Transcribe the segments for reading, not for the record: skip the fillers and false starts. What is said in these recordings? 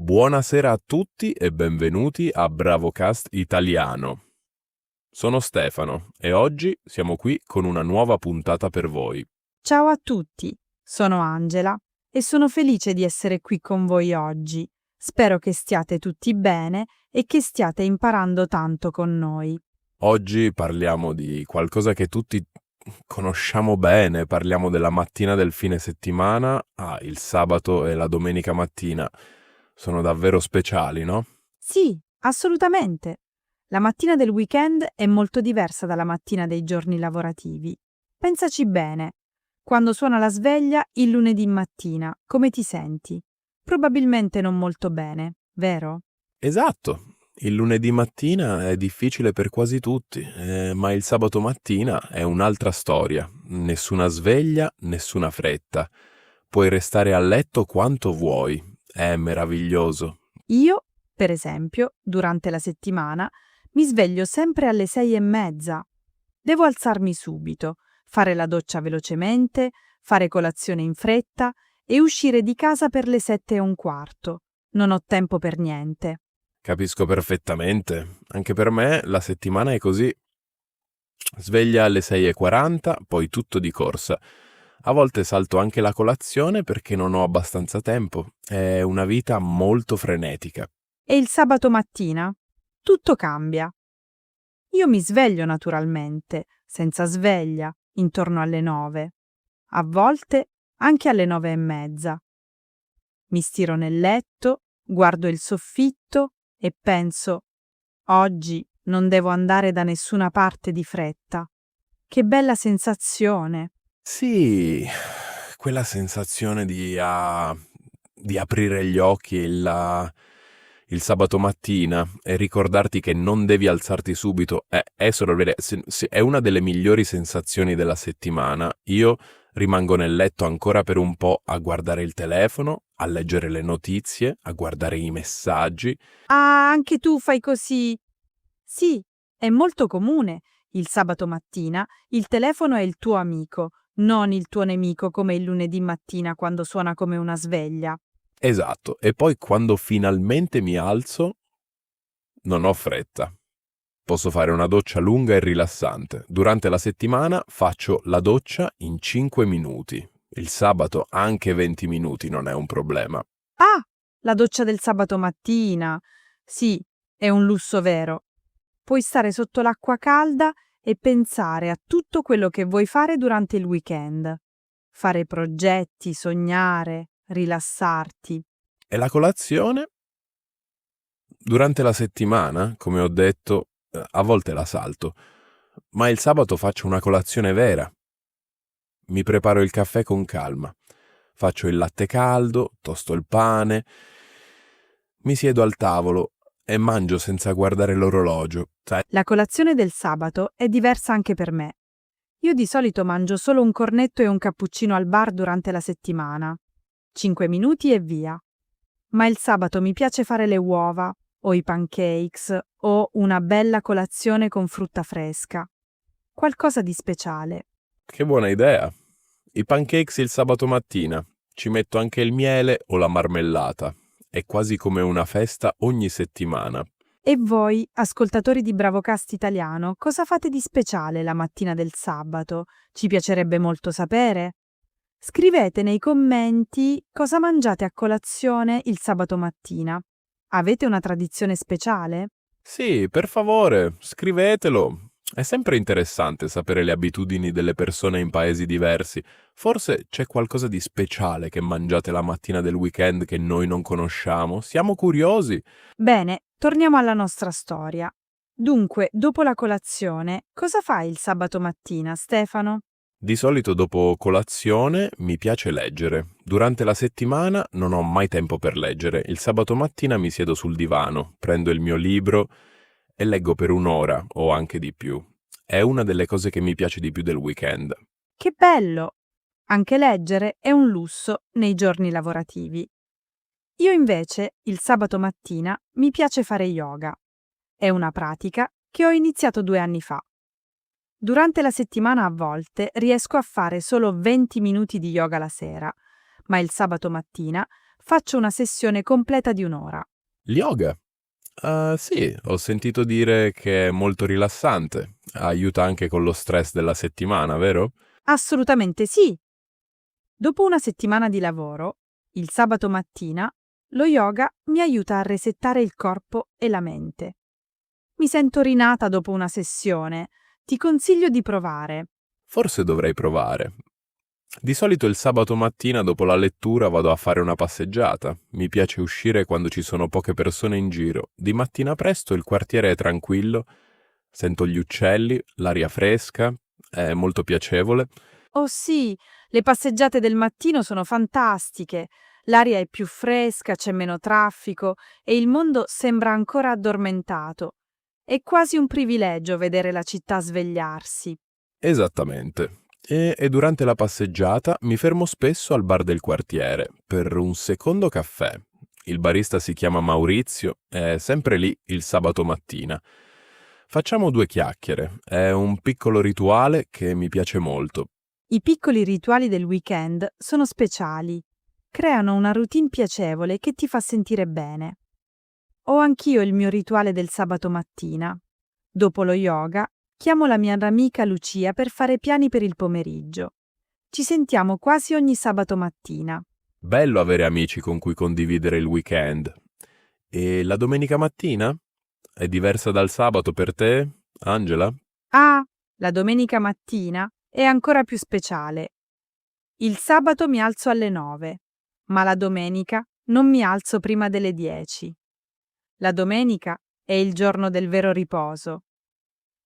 Buonasera a tutti e benvenuti a Bravocast Italiano. Sono Stefano e oggi siamo qui con una nuova puntata per voi. Ciao a tutti, sono Angela e sono felice di essere qui con voi oggi. Spero che stiate tutti bene e che stiate imparando tanto con noi. Oggi parliamo di qualcosa che tutti conosciamo bene, parliamo della mattina del fine settimana, il sabato e la domenica mattina. Sono davvero speciali, no? Sì, assolutamente. La mattina del weekend è molto diversa dalla mattina dei giorni lavorativi. Pensaci bene. Quando suona la sveglia il lunedì mattina, come ti senti? Probabilmente non molto bene, vero? Esatto, il lunedì mattina è difficile per quasi tutti, ma il sabato mattina è un'altra storia. Nessuna sveglia, nessuna fretta. Puoi restare a letto quanto vuoi. È meraviglioso. Io, per esempio, durante la settimana, mi sveglio sempre alle 6:30. Devo alzarmi subito, fare la doccia velocemente, fare colazione in fretta e uscire di casa per le 7:15. Non ho tempo per niente. Capisco perfettamente. Anche per me la settimana è così. Sveglia alle 6:40, poi tutto di corsa. A volte salto anche la colazione perché non ho abbastanza tempo. È una vita molto frenetica. E il sabato mattina? Tutto cambia. Io mi sveglio naturalmente, senza sveglia, intorno alle 9. A volte anche alle 9:30. Mi stiro nel letto, guardo il soffitto e penso: oggi non devo andare da nessuna parte di fretta. Che bella sensazione! Sì, quella sensazione di aprire gli occhi il sabato mattina e ricordarti che non devi alzarti subito è solo è una delle migliori sensazioni della settimana. Io rimango nel letto ancora per un po' a guardare il telefono, a leggere le notizie, a guardare i messaggi. Ah, anche tu fai così? Sì, è molto comune. Il sabato mattina il telefono è il tuo amico, non il tuo nemico come il lunedì mattina quando suona come una sveglia. Esatto, e poi quando finalmente mi alzo, non ho fretta. Posso fare una doccia lunga e rilassante. Durante la settimana faccio la doccia in 5 minuti. Il sabato anche 20 minuti non è un problema. Ah, la doccia del sabato mattina. Sì, è un lusso vero. Puoi stare sotto l'acqua calda e pensare a tutto quello che vuoi fare durante il weekend. Fare progetti, sognare, rilassarti. E la colazione? Durante la settimana, come ho detto, a volte la salto. Ma il sabato faccio una colazione vera. Mi preparo il caffè con calma. Faccio il latte caldo, tosto il pane, mi siedo al tavolo e mangio senza guardare l'orologio. Sai, La colazione del sabato è diversa anche per me. Io di solito mangio solo un cornetto e un cappuccino al bar durante la settimana. 5 minuti e via. Ma il sabato mi piace fare le uova, o i pancakes, o una bella colazione con frutta fresca. Qualcosa di speciale. che buona idea! I pancakes il sabato mattina. Ci metto anche il miele o la marmellata. È quasi come una festa ogni settimana. E voi, ascoltatori di Bravocast Italiano, cosa fate di speciale la mattina del sabato? Ci piacerebbe molto sapere. Scrivete nei commenti cosa mangiate a colazione il sabato mattina. Avete una tradizione speciale? Sì, per favore, scrivetelo. È sempre interessante sapere le abitudini delle persone in paesi diversi. Forse c'è qualcosa di speciale che mangiate la mattina del weekend che noi non conosciamo. Siamo curiosi. Bene, torniamo alla nostra storia. Dunque, dopo la colazione, cosa fai il sabato mattina, Stefano? Di solito dopo colazione mi piace leggere. Durante la settimana non ho mai tempo per leggere. Il sabato mattina mi siedo sul divano, prendo il mio libro e leggo per un'ora o anche di più. È una delle cose che mi piace di più del weekend. Che bello! Anche leggere è un lusso nei giorni lavorativi. Io invece, il sabato mattina, mi piace fare yoga. È una pratica che ho iniziato 2 anni fa. Durante la settimana a volte riesco a fare solo 20 minuti di yoga la sera, ma il sabato mattina Faccio una sessione completa di un'ora. Yoga? Sì, ho sentito dire che è molto rilassante. Aiuta anche con lo stress della settimana, vero? Assolutamente sì. Dopo una settimana di lavoro, il sabato mattina, lo yoga mi aiuta a resettare il corpo e la mente. Mi sento rinata dopo una sessione. Ti consiglio di provare. Forse dovrei provare. Di solito il sabato mattina dopo la lettura vado a fare una passeggiata. Mi piace uscire quando ci sono poche persone in giro. Di mattina presto il quartiere è tranquillo, sento gli uccelli, l'aria fresca, è molto piacevole. Oh sì, le passeggiate del mattino sono fantastiche. L'aria è più fresca, c'è meno traffico e il mondo sembra ancora addormentato. È quasi un privilegio vedere la città svegliarsi. Esattamente. E durante la passeggiata mi fermo spesso al bar del quartiere per un secondo caffè. Il barista si chiama Maurizio, è sempre lì il sabato mattina. Facciamo due chiacchiere, è un piccolo rituale che mi piace molto. I piccoli rituali del weekend sono speciali. Creano una routine piacevole che ti fa sentire bene. Ho anch'io il mio rituale del sabato mattina. Dopo lo yoga, chiamo la mia amica Lucia per fare piani per il pomeriggio. Ci sentiamo quasi ogni sabato mattina. Bello avere amici con cui condividere il weekend. E la domenica mattina? È diversa dal sabato per te, Angela? Ah, la domenica mattina è ancora più speciale. Il sabato mi alzo alle 9, ma la domenica non mi alzo prima delle 10. La domenica è il giorno del vero riposo.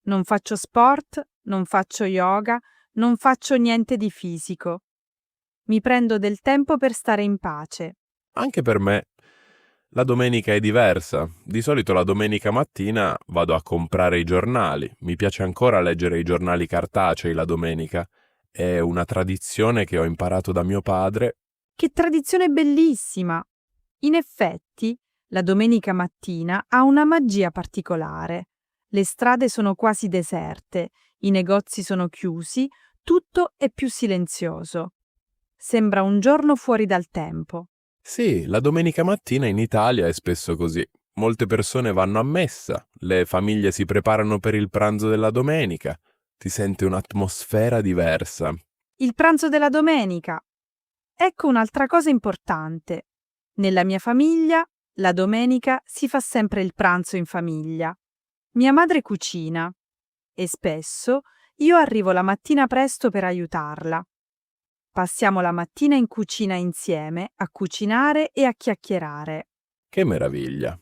Non faccio sport, non faccio yoga, non faccio niente di fisico. Mi prendo del tempo per stare in pace. Anche per me la domenica è diversa. Di solito la domenica mattina vado a comprare i giornali. Mi piace ancora leggere i giornali cartacei la domenica. È una tradizione che ho imparato da mio padre. Che tradizione bellissima! In effetti, la domenica mattina ha una magia particolare. Le strade sono quasi deserte, i negozi sono chiusi, tutto è più silenzioso. Sembra un giorno fuori dal tempo. Sì, la domenica mattina in Italia è spesso così. Molte persone vanno a messa, le famiglie si preparano per il pranzo della domenica. Si sente un'atmosfera diversa. Il pranzo della domenica. Ecco un'altra cosa importante. Nella mia famiglia, la domenica si fa sempre il pranzo in famiglia. Mia madre cucina e spesso io arrivo la mattina presto per aiutarla. Passiamo la mattina in cucina insieme a cucinare e a chiacchierare. Che meraviglia!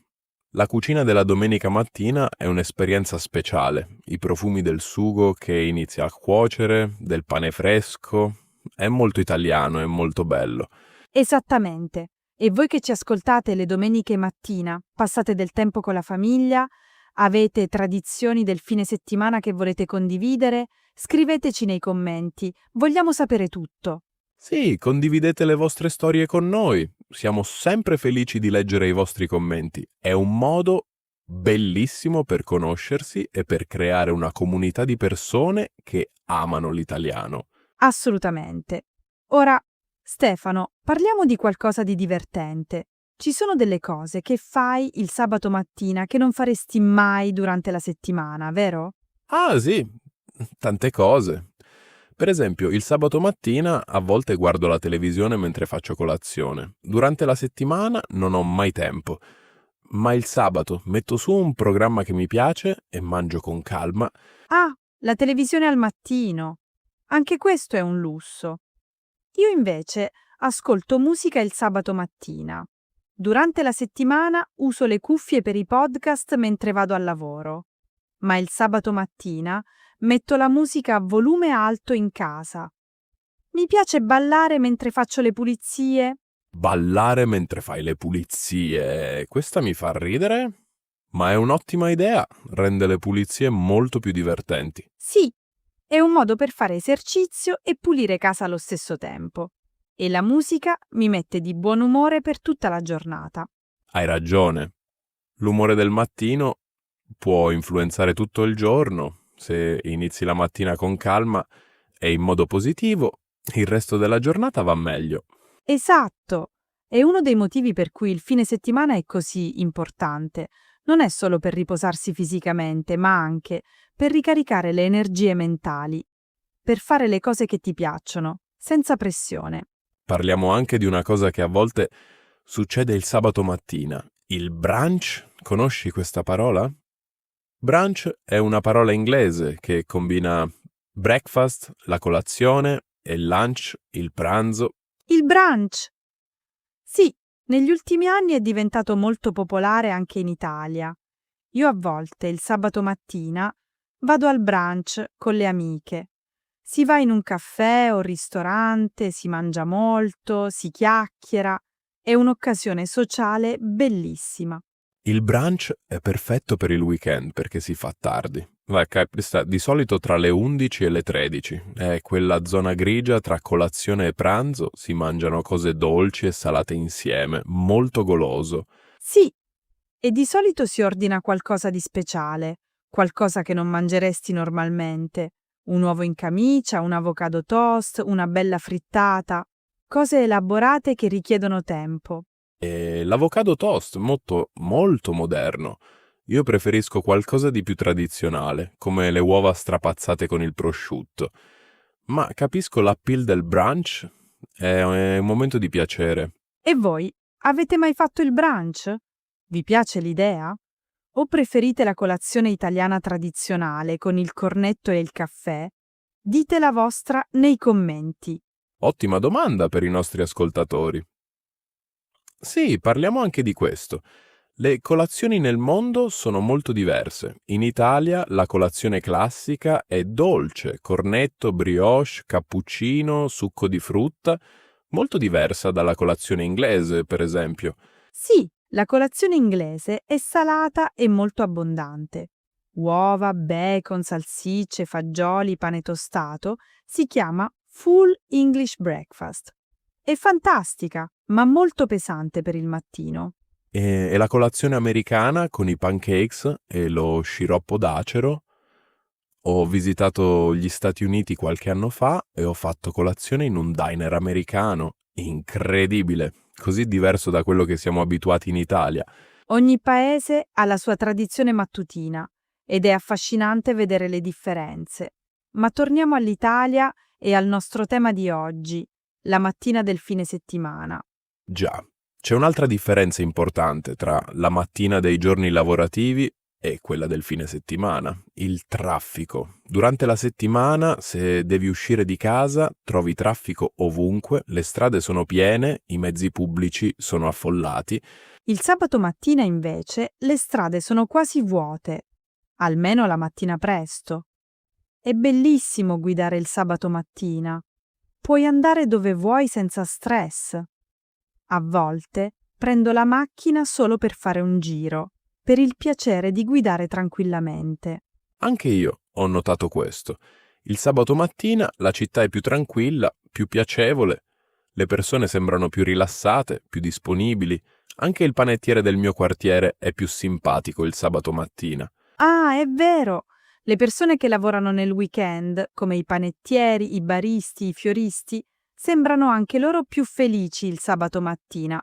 La cucina della domenica mattina è un'esperienza speciale. I profumi del sugo che inizia a cuocere, del pane fresco. È molto italiano, è molto bello. Esattamente. E voi che ci ascoltate le domeniche mattina, passate del tempo con la famiglia? Avete tradizioni del fine settimana che volete condividere? Scriveteci nei commenti, vogliamo sapere tutto. Sì, condividete le vostre storie con noi. Siamo sempre felici di leggere i vostri commenti. È un modo bellissimo per conoscersi e per creare una comunità di persone che amano l'italiano. Assolutamente. Ora, Stefano, parliamo di qualcosa di divertente. Ci sono delle cose che fai il sabato mattina che non faresti mai durante la settimana, vero? Ah, sì, tante cose. Per esempio, il sabato mattina a volte guardo la televisione mentre faccio colazione. Durante la settimana non ho mai tempo. Ma il sabato metto su un programma che mi piace e mangio con calma. Ah, la televisione al mattino. Anche questo è un lusso. Io invece ascolto musica il sabato mattina. Durante la settimana uso le cuffie per i podcast mentre vado al lavoro. Ma il sabato mattina metto la musica a volume alto in casa. Mi piace ballare mentre faccio le pulizie. Ballare mentre fai le pulizie. Questa mi fa ridere, ma è un'ottima idea. Rende le pulizie molto più divertenti. Sì, è un modo per fare esercizio e pulire casa allo stesso tempo. E la musica mi mette di buon umore per tutta la giornata. Hai ragione. L'umore del mattino può influenzare tutto il giorno. Se inizi la mattina con calma e in modo positivo, il resto della giornata va meglio. Esatto! E uno dei motivi per cui il fine settimana è così importante non è solo per riposarsi fisicamente, ma anche per ricaricare le energie mentali, per fare le cose che ti piacciono, senza pressione. Parliamo anche di una cosa che a volte succede il sabato mattina. Il brunch, conosci questa parola? Brunch è una parola inglese che combina breakfast, la colazione, e lunch, il pranzo. Il brunch! Sì, negli ultimi anni è diventato molto popolare anche in Italia. Io a volte il sabato mattina vado al brunch con le amiche. Si va in un caffè o ristorante, si mangia molto, si chiacchiera. È un'occasione sociale bellissima. Il brunch è perfetto per il weekend perché si fa tardi. Sta di solito tra le 11 e le 13. È quella zona grigia tra colazione e pranzo, si mangiano cose dolci e salate insieme, molto goloso. Sì, e di solito si ordina qualcosa di speciale, qualcosa che non mangeresti normalmente. Un uovo in camicia, un avocado toast, una bella frittata. Cose elaborate che richiedono tempo. E l'avocado toast, molto, molto moderno. Io preferisco qualcosa di più tradizionale, come le uova strapazzate con il prosciutto. Ma capisco l'appeal del brunch, è un momento di piacere. E voi, avete mai fatto il brunch? Vi piace l'idea? O preferite la colazione italiana tradizionale con il cornetto e il caffè? Dite la vostra nei commenti. Ottima domanda per i nostri ascoltatori. Sì, parliamo anche di questo. Le colazioni nel mondo sono molto diverse. In Italia la colazione classica è dolce, cornetto, brioche, cappuccino, succo di frutta, molto diversa dalla colazione inglese, per esempio. Sì, la colazione inglese è salata e molto abbondante. Uova, bacon, salsicce, fagioli, pane tostato si chiama Full English Breakfast. È fantastica, ma molto pesante per il mattino. E la colazione americana con i pancakes e lo sciroppo d'acero. Ho visitato gli Stati Uniti qualche anno fa e ho fatto colazione in un diner americano. Incredibile, così diverso da quello che siamo abituati in Italia. Ogni paese ha la sua tradizione mattutina ed è affascinante vedere le differenze. Ma torniamo all'Italia e al nostro tema di oggi, la mattina del fine settimana. Già, c'è un'altra differenza importante tra la mattina dei giorni lavorativi e quella del fine settimana, il traffico. Durante la settimana, se devi uscire di casa, trovi traffico ovunque, le strade sono piene, i mezzi pubblici sono affollati. Il sabato mattina invece le strade sono quasi vuote, almeno la mattina presto. È bellissimo guidare il sabato mattina. Puoi andare dove vuoi senza stress. A volte prendo la macchina solo per fare un giro, per il piacere di guidare tranquillamente. Anche io ho notato questo. Il sabato mattina la città è più tranquilla, più piacevole, le persone sembrano più rilassate, più disponibili. Anche il panettiere del mio quartiere è più simpatico il sabato mattina. Ah, è vero! Le persone che lavorano nel weekend, come i panettieri, i baristi, i fioristi, sembrano anche loro più felici il sabato mattina.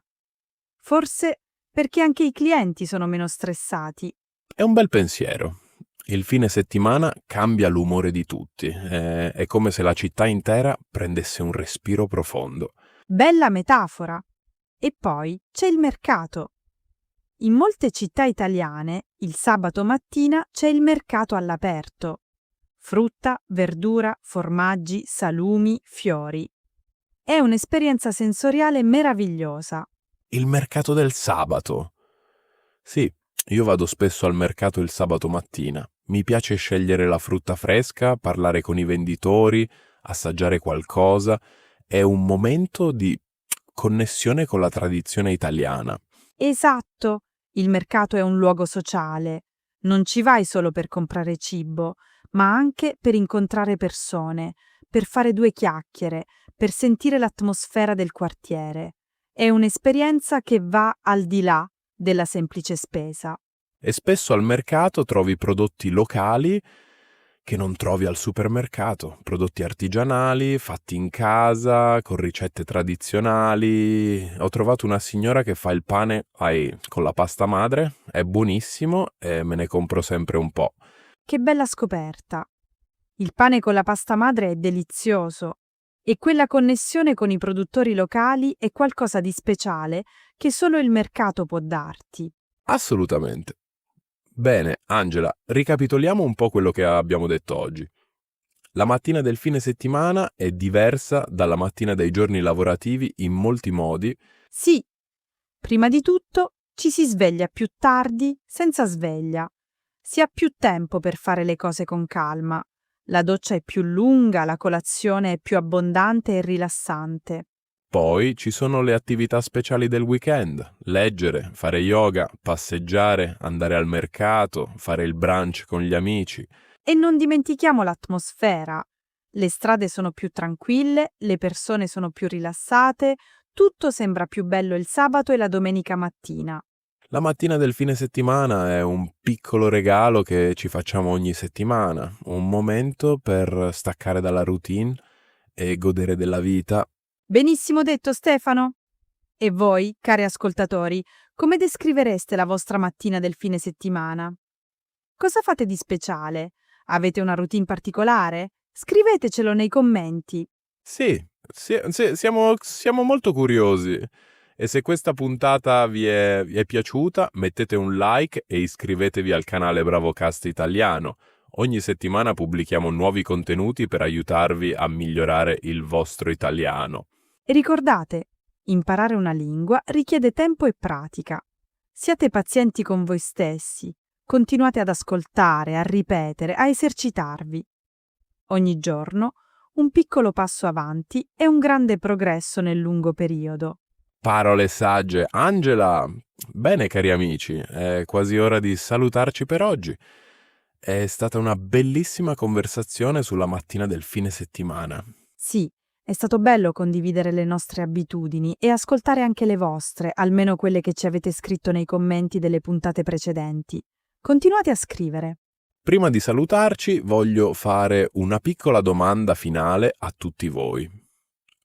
Forse perché anche i clienti sono meno stressati. È un bel pensiero. Il fine settimana cambia l'umore di tutti. È come se la città intera prendesse un respiro profondo. Bella metafora! E poi c'è il mercato. In molte città italiane il sabato mattina c'è il mercato all'aperto. Frutta, verdura, formaggi, salumi, fiori. È un'esperienza sensoriale meravigliosa. Il mercato del sabato. Sì, io vado spesso al mercato il sabato mattina. Mi piace scegliere la frutta fresca, parlare con i venditori, assaggiare qualcosa. È un momento di connessione con la tradizione italiana. Esatto, il mercato è un luogo sociale. Non ci vai solo per comprare cibo, ma anche per incontrare persone, per fare due chiacchiere, per sentire l'atmosfera del quartiere. È un'esperienza che va al di là della semplice spesa. E spesso al mercato trovi prodotti locali che non trovi al supermercato. Prodotti artigianali, fatti in casa, con ricette tradizionali. Ho trovato una signora che fa il pane con la pasta madre, è buonissimo e me ne compro sempre un po'. Che bella scoperta! Il pane con la pasta madre è delizioso e quella connessione con i produttori locali è qualcosa di speciale che solo il mercato può darti. Assolutamente. Bene, Angela, ricapitoliamo un po' quello che abbiamo detto oggi. La mattina del fine settimana è diversa dalla mattina dei giorni lavorativi in molti modi. Sì, prima di tutto ci si sveglia più tardi senza sveglia. Si ha più tempo per fare le cose con calma. La doccia è più lunga, la colazione è più abbondante e rilassante. Poi ci sono le attività speciali del weekend: leggere, fare yoga, passeggiare, andare al mercato, fare il brunch con gli amici. E non dimentichiamo l'atmosfera. Le strade sono più tranquille, le persone sono più rilassate, tutto sembra più bello il sabato e la domenica mattina. La mattina del fine settimana è un piccolo regalo che ci facciamo ogni settimana, un momento per staccare dalla routine e godere della vita. Benissimo detto, Stefano. E voi, cari ascoltatori, come descrivereste la vostra mattina del fine settimana? Cosa fate di speciale? Avete una routine particolare? Scrivetecelo nei commenti. Sì, siamo molto curiosi. E se questa puntata vi è piaciuta, mettete un like e iscrivetevi al canale Bravocast Italiano. Ogni settimana pubblichiamo nuovi contenuti per aiutarvi a migliorare il vostro italiano. E ricordate, imparare una lingua richiede tempo e pratica. Siate pazienti con voi stessi. Continuate ad ascoltare, a ripetere, a esercitarvi. Ogni giorno un piccolo passo avanti e un grande progresso nel lungo periodo. Parole sagge. Angela! Bene, cari amici, è quasi ora di salutarci per oggi. È stata una bellissima conversazione sulla mattina del fine settimana. Sì, è stato bello condividere le nostre abitudini e ascoltare anche le vostre, almeno quelle che ci avete scritto nei commenti delle puntate precedenti. Continuate a scrivere. Prima di salutarci, voglio fare una piccola domanda finale a tutti voi.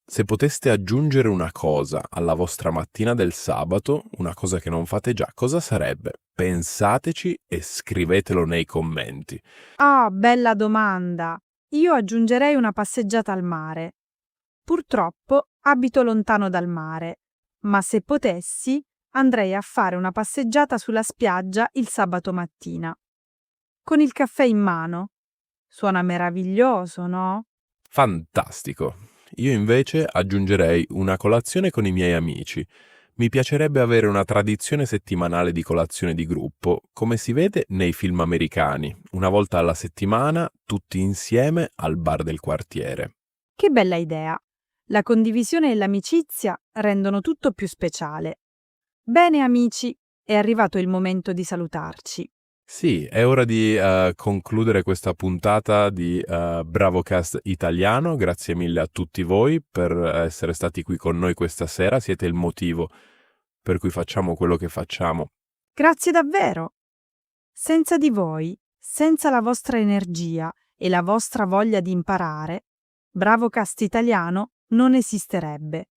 Se poteste aggiungere una cosa alla vostra mattina del sabato, una cosa che non fate già, cosa sarebbe? Pensateci e scrivetelo nei commenti. Ah, bella domanda! Io aggiungerei una passeggiata al mare. Purtroppo abito lontano dal mare, ma se potessi andrei a fare una passeggiata sulla spiaggia il sabato mattina. Con il caffè in mano. Suona meraviglioso, no? Fantastico! Io invece aggiungerei una colazione con i miei amici. Mi piacerebbe avere una tradizione settimanale di colazione di gruppo, come si vede nei film americani, una volta alla settimana, tutti insieme al bar del quartiere. Che bella idea! La condivisione e l'amicizia rendono tutto più speciale. Bene amici, è arrivato il momento di salutarci. Sì, è ora di concludere questa puntata di Bravocast Italiano. Grazie mille a tutti voi per essere stati qui con noi questa sera. Siete il motivo per cui facciamo quello che facciamo. Grazie davvero! Senza di voi, senza la vostra energia e la vostra voglia di imparare, Bravocast Italiano non esisterebbe.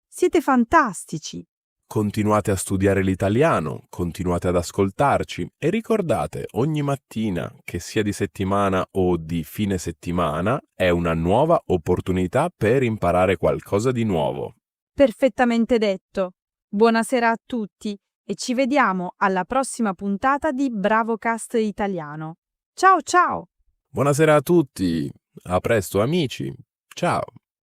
Siete fantastici! Continuate a studiare l'italiano, continuate ad ascoltarci e ricordate, ogni mattina, che sia di settimana o di fine settimana, è una nuova opportunità per imparare qualcosa di nuovo. Perfettamente detto. Buonasera a tutti e ci vediamo alla prossima puntata di Bravocast Italiano. Ciao ciao! Buonasera a tutti, a presto amici, ciao!